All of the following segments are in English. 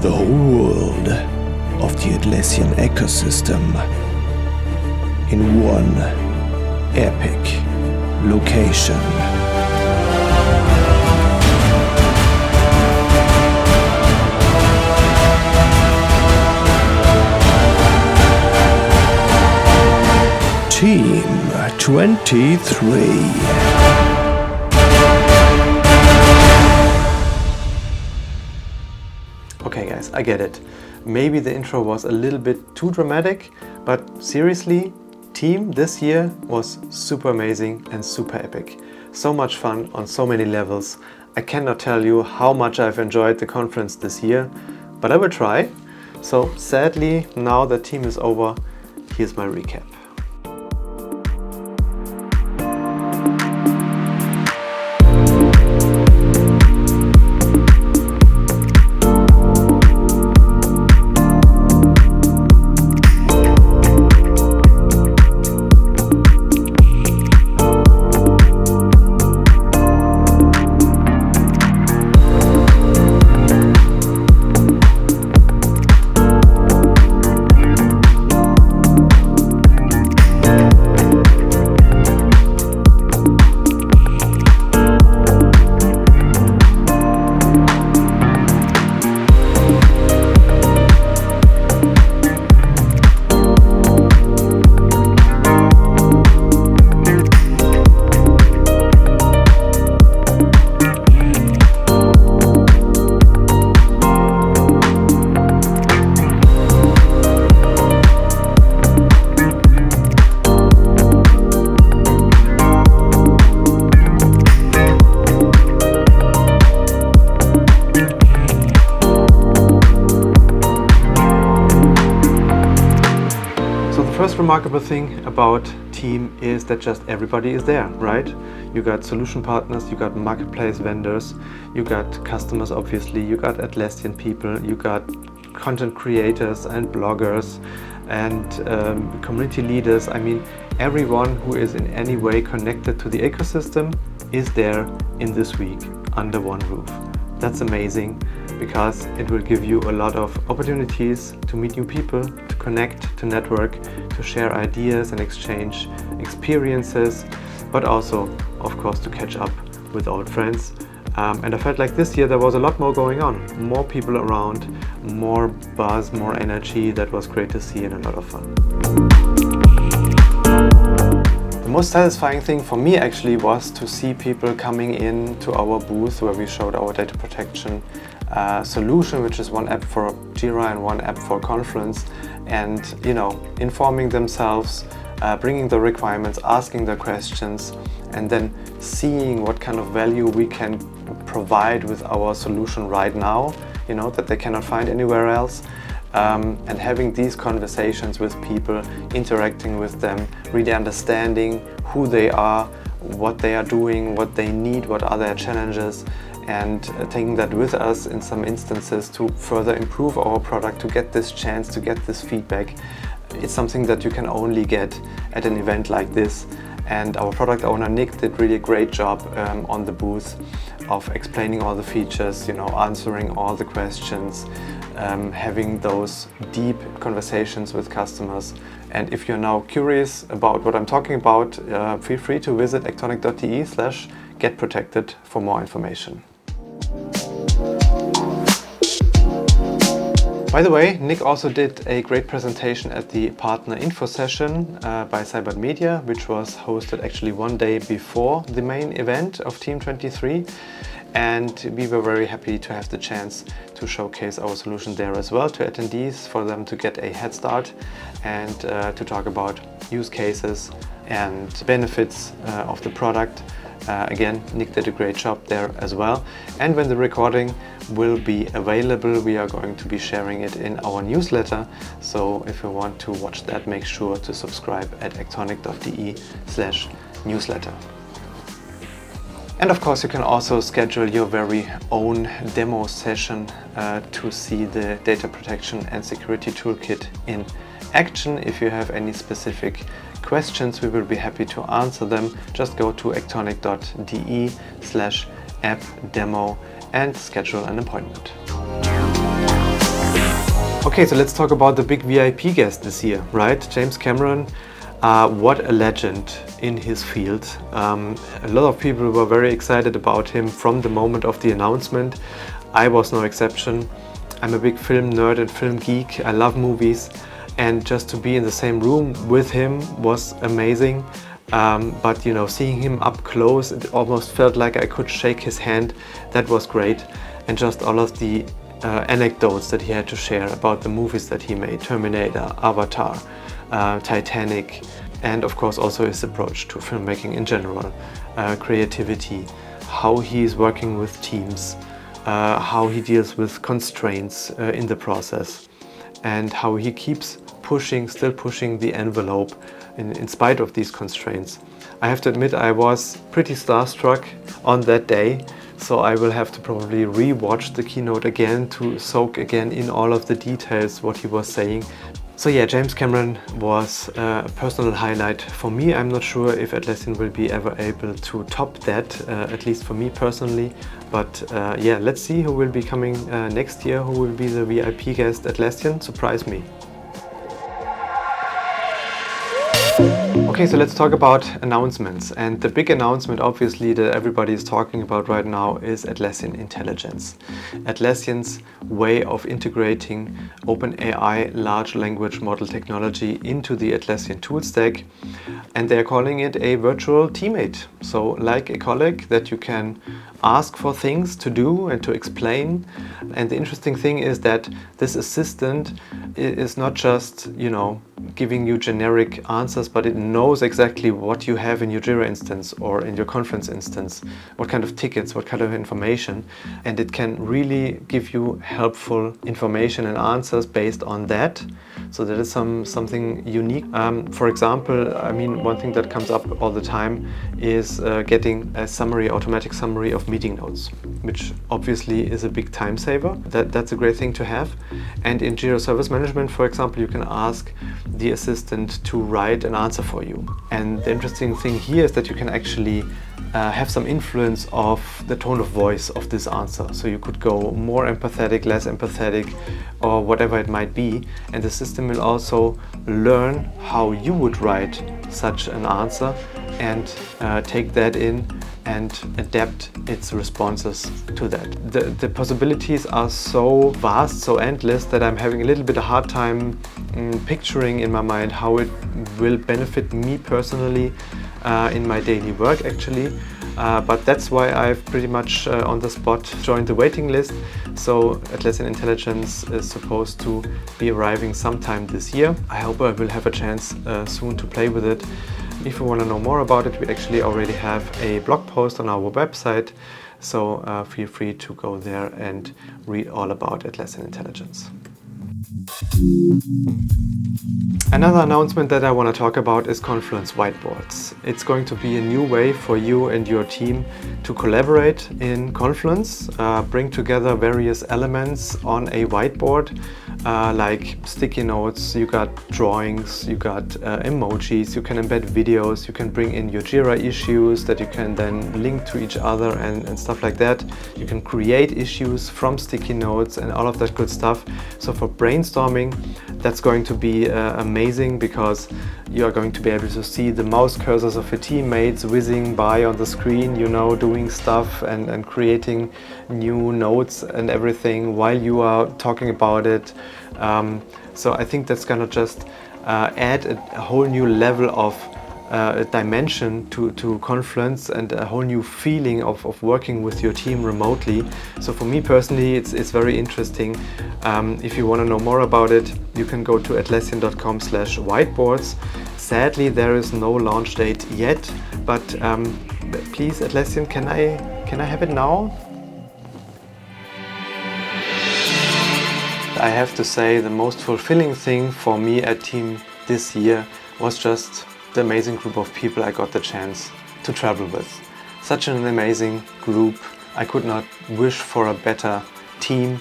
The whole world of the Atlassian ecosystem in one epic location. Team 23. Okay guys, I get it. Maybe the intro was a little bit too dramatic, but seriously, Team this year was super amazing and super epic. So much fun on so many levels. I cannot tell you how much I've enjoyed the conference this year, but I will try. So sadly, now that Team is over, here's my recap. Remarkable thing about Team is that just everybody is there, right? You got solution partners, you got marketplace vendors, you got customers obviously, you got Atlassian people, you got content creators and bloggers and community leaders. I mean, everyone who is in any way connected to the ecosystem is there in this week under one roof. That's amazing, because it will give you a lot of opportunities to meet new people, to connect, to network, to share ideas and exchange experiences, but also, of course, to catch up with old friends. And I felt like this year there was a lot more going on, more people around, more buzz, more energy. That was great to see and a lot of fun. The most satisfying thing for me actually was to see people coming in to our booth where we showed our data protection solution, which is one app for Jira and one app for Confluence, and informing themselves, bringing the requirements, asking the questions, and then seeing what kind of value we can provide with our solution right now, that they cannot find anywhere else. And having these conversations with people, interacting with them, really understanding who they are, what they are doing, what they need, what are their challenges, and taking that with us in some instances to further improve our product, to get this chance, to get this feedback. It's something that you can only get at an event like this. And our product owner, Nick, did really a great job on the booth of explaining all the features, answering all the questions, having those deep conversations with customers. And if you're now curious about what I'm talking about, feel free to visit actonic.de/getprotected for more information. By the way, Nick also did a great presentation at the Partner Info session by SEIBERT Media, which was hosted actually one day before the main event of Team 23. And we were very happy to have the chance to showcase our solution there as well to attendees, for them to get a head start and to talk about use cases and benefits of the product. Again, Nick did a great job there as well. And when the recording will be available, we are going to be sharing it in our newsletter. So if you want to watch that, make sure to subscribe at actonic.de/newsletter. And of course, you can also schedule your very own demo session to see the data protection and security toolkit in action. If you have any specific questions, we will be happy to answer them. Just go to actonic.de/app demo and schedule an appointment. Okay, so let's talk about the big VIP guest this year, right? James Cameron, what a legend in his field. A lot of people were very excited about him from the moment of the announcement. I was no exception. I'm a big film nerd and film geek. I love movies, and just to be in the same room with him was amazing. But you know, seeing him up close, it almost felt like I could shake his hand. That was great. And just all of the anecdotes that he had to share about the movies that he made, Terminator, Avatar, Titanic, and of course also his approach to filmmaking in general, creativity, how he's working with teams, how he deals with constraints in the process, and how he keeps still pushing the envelope in spite of these constraints. I have to admit, I was pretty starstruck on that day, so I will have to probably re-watch the keynote again to soak again in all of the details what he was saying. So yeah, James Cameron was a personal highlight for me. I'm not sure if Atlassian will be ever able to top that, at least for me personally. But yeah, let's see who will be coming next year, who will be the VIP guest Atlassian. Surprise me. Okay, so let's talk about announcements. And the big announcement, obviously, that everybody is talking about right now is Atlassian Intelligence. Atlassian's way of integrating OpenAI large language model technology into the Atlassian tool stack. And they're calling it a virtual teammate. So like a colleague that you can ask for things to do and to explain. And the interesting thing is that this assistant is not just, you know, giving you generic answers, but it knows exactly what you have in your Jira instance or in your Confluence instance, what kind of tickets, what kind of information, and it can really give you helpful information and answers based on that. So that is something unique. For example, I mean, one thing that comes up all the time is getting a summary, automatic summary of meeting notes, which obviously is a big time saver. That's a great thing to have. And in Jira Service Management, for example, you can ask the assistant to write an answer for you. And the interesting thing here is that you can actually have some influence of the tone of voice of this answer. So you could go more empathetic, less empathetic, or whatever it might be. And the system will also learn how you would write such an answer and take that in and adapt its responses to that. The possibilities are so vast, so endless, that I'm having a little bit of a hard time picturing in my mind how it will benefit me personally in my daily work actually. But that's why I've pretty much on the spot joined the waiting list. So Atlassian Intelligence is supposed to be arriving sometime this year. I hope I will have a chance soon to play with it. If you want to know more about it, we actually already have a blog post on our website, so feel free to go there and read all about Atlassian Intelligence. Another announcement that I want to talk about is Confluence Whiteboards. It's going to be a new way for you and your team to collaborate in Confluence, bring together various elements on a whiteboard, like sticky notes, you got drawings, you got emojis, you can embed videos, you can bring in your Jira issues that you can then link to each other and stuff like that. You can create issues from sticky notes and all of that good stuff. So for brainstorming, that's going to be amazing, because you are going to be able to see the mouse cursors of your teammates whizzing by on the screen, you know, doing stuff and creating new notes and everything while you are talking about it. So I think that's gonna just add a whole new level of dimension to Confluence and a whole new feeling of working with your team remotely. So for me personally, it's very interesting. If you want to know more about it, you can go to atlassian.com/whiteboards. Sadly, there is no launch date yet, but please, Atlassian, can I have it now? I have to say, the most fulfilling thing for me at Team this year was just the amazing group of people I got the chance to travel with. Such an amazing group. I could not wish for a better team.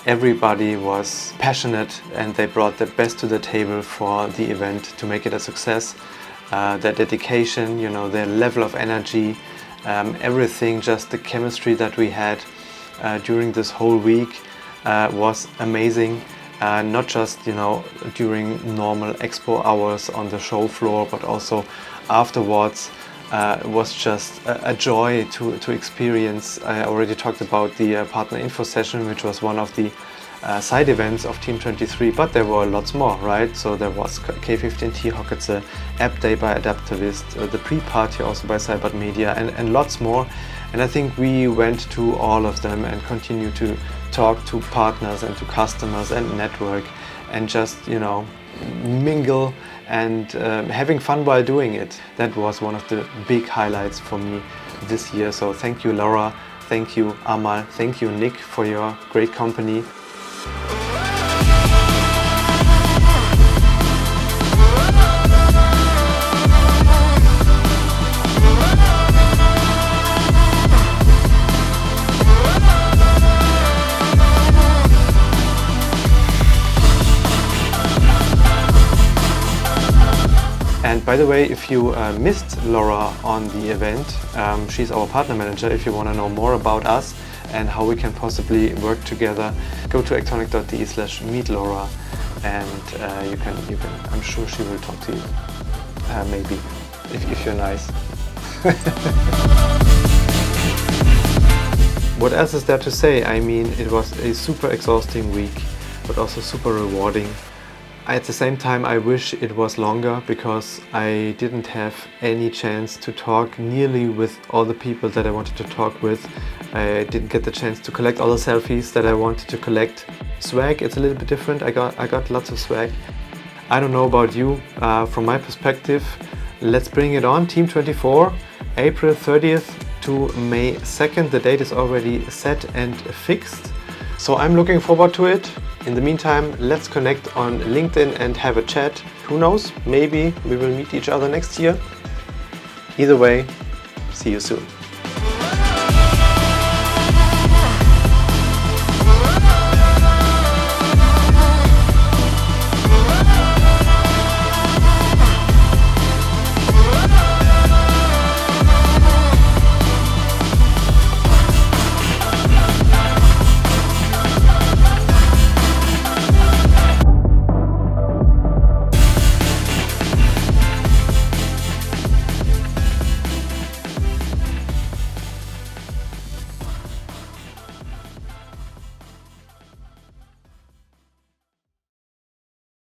Everybody was passionate and they brought their best to the table for the event to make it a success. Their dedication, you know, their level of energy, everything, just the chemistry that we had during this whole week was amazing. not just during normal expo hours on the show floor, but also afterwards. It was just a joy to experience. I already talked about the partner info session, which was one of the side events of Team 23, but there were lots more, right? So there was K15T Hockets, App Day by Adaptavist, the pre-party also by SEIBERT Media, and lots more. And I think we went to all of them and continue to talk to partners and to customers and network and just, mingle and having fun while doing it. That was one of the big highlights for me this year. So thank you, Laura. Thank you, Amal. Thank you, Nick, for your great company. And by the way, if you missed Laura on the event, she's our partner manager. If you want to know more about us and how we can possibly work together, go to actonic.de/meet Laura, and you can. I'm sure she will talk to you. Maybe, if you're nice. What else is there to say? I mean, it was a super exhausting week, but also super rewarding. At the same time, I wish it was longer because I didn't have any chance to talk nearly with all the people that I wanted to talk with. I didn't get the chance to collect all the selfies that I wanted to collect. Swag, it's a little bit different. I got lots of swag. I don't know about you. From my perspective, let's bring it on. Team 24, April 30th to May 2nd. The date is already set and fixed. So I'm looking forward to it. In the meantime, let's connect on LinkedIn and have a chat. Who knows, maybe we will meet each other next year. Either way, see you soon.